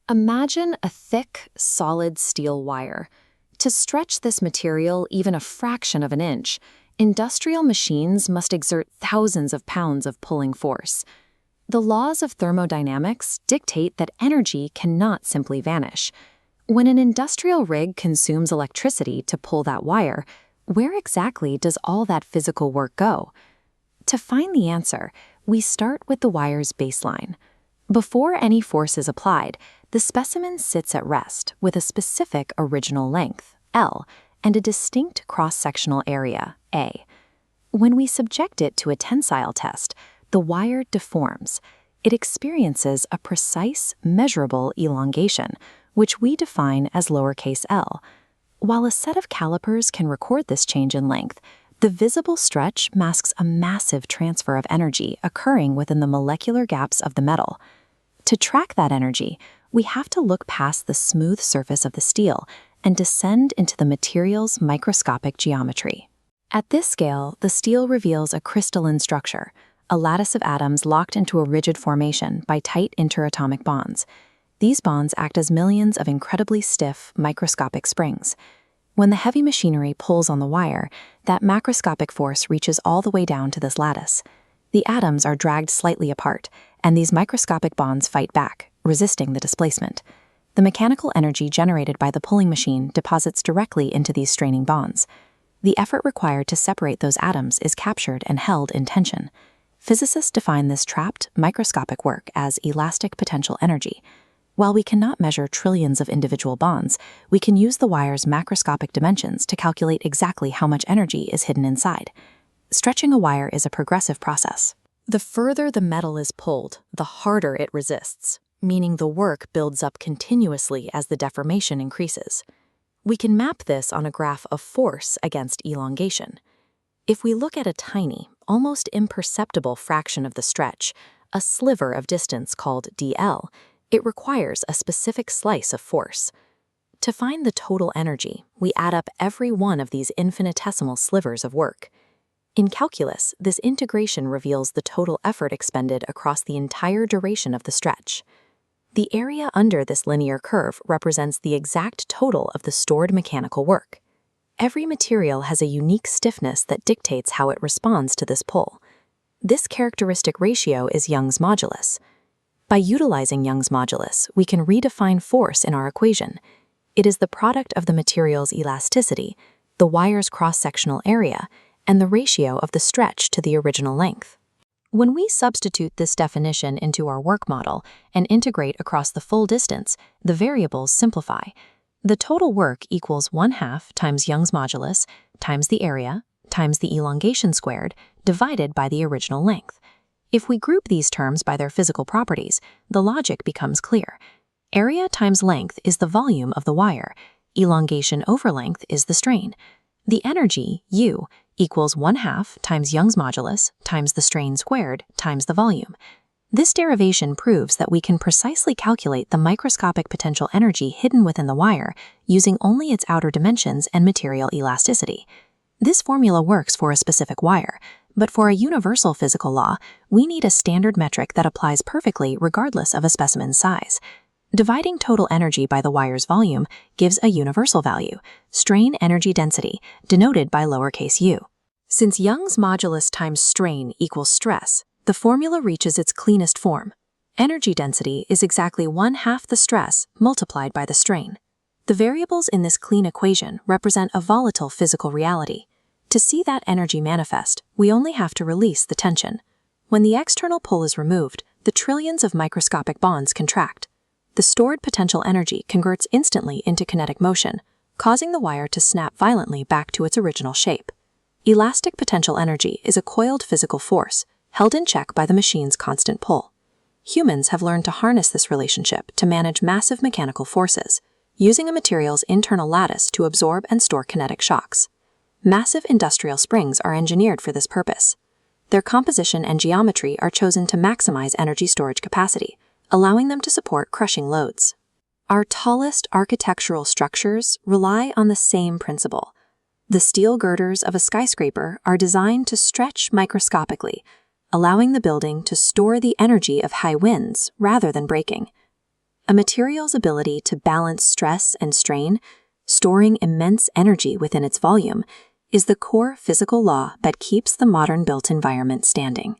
Imagine a thick, solid steel wire. To stretch this material even a fraction of an inch, industrial machines must exert thousands of pounds of pulling force. The laws of thermodynamics dictate that energy cannot simply vanish. When an industrial rig consumes electricity to pull that wire, where exactly does all that physical work go? To find the answer, we start with the wire's baseline. Before any force is applied, the specimen sits at rest with a specific original length, L, and a distinct cross-sectional area, A. When we subject it to a tensile test, the wire deforms. It experiences a precise, measurable elongation, which we define as lowercase l. While a set of calipers can record this change in length, the visible stretch masks a massive transfer of energy occurring within the molecular gaps of the metal. To track that energy, we have to look past the smooth surface of the steel and descend into the material's microscopic geometry. At this scale, the steel reveals a crystalline structure, a lattice of atoms locked into a rigid formation by tight interatomic bonds. These bonds act as millions of incredibly stiff, microscopic springs. When the heavy machinery pulls on the wire, that macroscopic force reaches all the way down to this lattice. The atoms are dragged slightly apart, and these microscopic bonds fight back, resisting the displacement. The mechanical energy generated by the pulling machine deposits directly into these straining bonds. The effort required to separate those atoms is captured and held in tension. Physicists define this trapped, microscopic work as elastic potential energy. While we cannot measure trillions of individual bonds, we can use the wire's macroscopic dimensions to calculate exactly how much energy is hidden inside. Stretching a wire is a progressive process. The further the metal is pulled, the harder it resists, meaning the work builds up continuously as the deformation increases. We can map this on a graph of force against elongation. If we look at a tiny, almost imperceptible fraction of the stretch, a sliver of distance called dl, it requires a specific slice of force. To find the total energy, we add up every one of these infinitesimal slivers of work. In calculus, this integration reveals the total effort expended across the entire duration of the stretch. The area under this linear curve represents the exact total of the stored mechanical work. Every material has a unique stiffness that dictates how it responds to this pull. This characteristic ratio is Young's modulus. By utilizing Young's modulus, we can redefine force in our equation. It is the product of the material's elasticity, the wire's cross-sectional area, and the ratio of the stretch to the original length. When we substitute this definition into our work model and integrate across the full distance, the variables simplify. The total work equals 1/2 times Young's modulus times the area times the elongation squared divided by the original length. If we group these terms by their physical properties, the logic becomes clear. Area times length is the volume of the wire. Elongation over length is the strain. The energy, U, equals 1/2 times Young's modulus times the strain squared times the volume. This derivation proves that we can precisely calculate the microscopic potential energy hidden within the wire using only its outer dimensions and material elasticity. This formula works for a specific wire, but for a universal physical law, we need a standard metric that applies perfectly regardless of a specimen's size. Dividing total energy by the wire's volume gives a universal value, strain energy density, denoted by lowercase u. Since Young's modulus times strain equals stress, the formula reaches its cleanest form. Energy density is exactly 1/2 the stress multiplied by the strain. The variables in this clean equation represent a volatile physical reality. To see that energy manifest, we only have to release the tension. When the external pull is removed, the trillions of microscopic bonds contract. The stored potential energy converts instantly into kinetic motion, causing the wire to snap violently back to its original shape. Elastic potential energy is a coiled physical force, held in check by the machine's constant pull. Humans have learned to harness this relationship to manage massive mechanical forces, using a material's internal lattice to absorb and store kinetic shocks. Massive industrial springs are engineered for this purpose. Their composition and geometry are chosen to maximize energy storage capacity, allowing them to support crushing loads. Our tallest architectural structures rely on the same principle. The steel girders of a skyscraper are designed to stretch microscopically, allowing the building to store the energy of high winds rather than breaking. A material's ability to balance stress and strain, storing immense energy within its volume, is the core physical law that keeps the modern built environment standing.